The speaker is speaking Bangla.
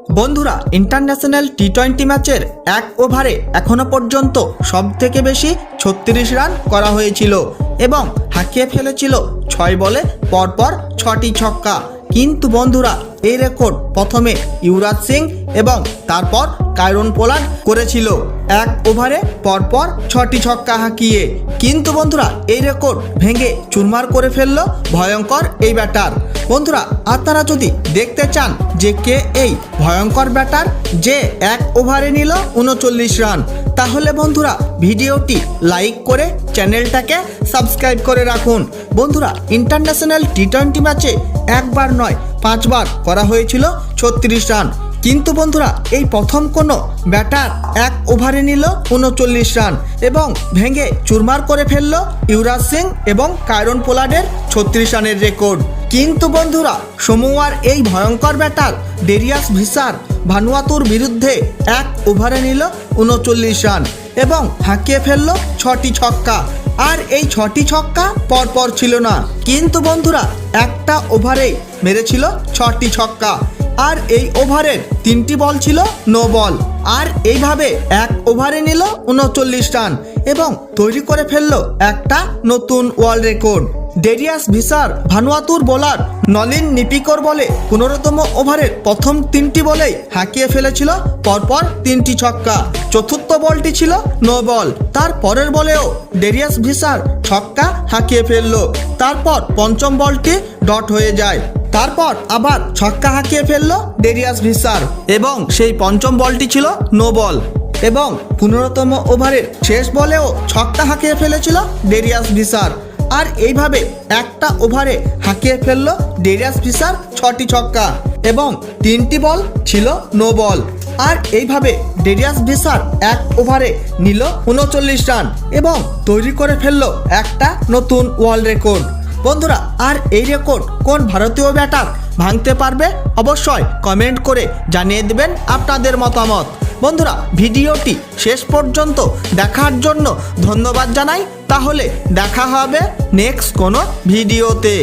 বন্ধুরা, ইন্টারন্যাশনাল টি-20 ম্যাচের এক ওভারে এখনো পর্যন্ত সবথেকে বেশি 36 রান করা হয়েছিল এবং হাঁকিয়ে ফেলেছিল 6 বলে পরপর 6টি ছক্কা। কিন্তু বন্ধুরা, এই রেকর্ড প্রথমে যুবরাজ সিং এবং তারপর কায়রন পোলার্ড করেছিল এক ওভারে পরপর 6টি ছক্কা হাঁকিয়ে। কিন্তু বন্ধুরা, এই রেকর্ড ভেঙে চুরমার করে ফেলল ভয়ঙ্কর এই ব্যাটার। বন্ধুরা, আপনারা যদি দেখতে চান যে কে এই ভয়ঙ্কর ব্যাটার যে এক ওভারে নিল 39 রান, তাহলে বন্ধুরা ভিডিওটি লাইক করে চ্যানেলটাকে সাবস্ক্রাইব করে রাখুন। বন্ধুরা, ইন্টারন্যাশনাল টি-20 ম্যাচে একবার নয় 5 বার করা হয়েছিল 36 রান। কিন্তু বন্ধুরা, এই প্রথম কোনো ব্যাটার এক ওভারে নিল 39 রান এবং ভেঙে চুরমার করে ফেলল যুবরাজ সিং এবং কায়রন পোলার্ডের 36 রানের রেকর্ড। কিন্তু বন্ধুরা, সমুয়ার এই ভয়ঙ্কর ব্যাটার ডেরিয়াস ভিসার ভানুয়াতুর বিরুদ্ধে এক ওভারে নিল 39 রান এবং হাঁকিয়ে ফেলল 6টি ছক্কা। আর এই 6টি ছক্কা পরপর ছিল না, কিন্তু বন্ধুরা একটা ওভারেই মেরেছিল 6টি ছক্কা। আর এই ওভারের 3টি বল ছিল নো বল। আর এইভাবে এক ওভারে নিল 39 রান এবং তৈরি করে ফেলল একটা নতুন ওয়ার্ল্ড রেকর্ড। ডেরিয়াস ভিসার ভানুয়াতুর বোলার নলিন নিপিকর বলে 15তম ওভারের প্রথম 3টি বলেই হাঁকিয়ে ফেলেছিল পরপর 3টি ছক্কা। চতুর্থ বলটি ছিল নো বল। তার পরের বলেও ডেরিয়াস ভিসার ছক্কা হাঁকিয়ে ফেলল। তারপর পঞ্চম বলটি ডট হয়ে যায়। তারপর আবার ছক্কা হাঁকিয়ে ফেলল ডেরিয়াস ভিসার এবং সেই পঞ্চম বলটি ছিল নো বল। এবং 15তম ওভারের শেষ বলেও ছক্কা হাঁকিয়ে ফেলেছিল ডেরিয়াস ভিসার। আর এইভাবে একটা ওভারে হাঁকিয়ে ফেলল ডেরিয়াস ভিসার 6টি ছক্কা এবং 3টি বল ছিল নো বল। আর এইভাবে ডেরিয়াস ভিসার এক ওভারে নিল 39 রান এবং তৈরি করে ফেলল একটা নতুন ওয়ার্ল্ড রেকর্ড। বন্ধুরা, আর এই রেকর্ড কোন ভারতীয় ব্যাটার ভাঙতে পারবে অবশ্যই কমেন্ট করে জানিয়ে দেবেন আপনাদের মতামত। বন্ধুরা, ভিডিওটি শেষ পর্যন্ত দেখার জন্য ধন্যবাদ জানাই। তাহলে দেখা হবে নেক্সট কোনো ভিডিওতে।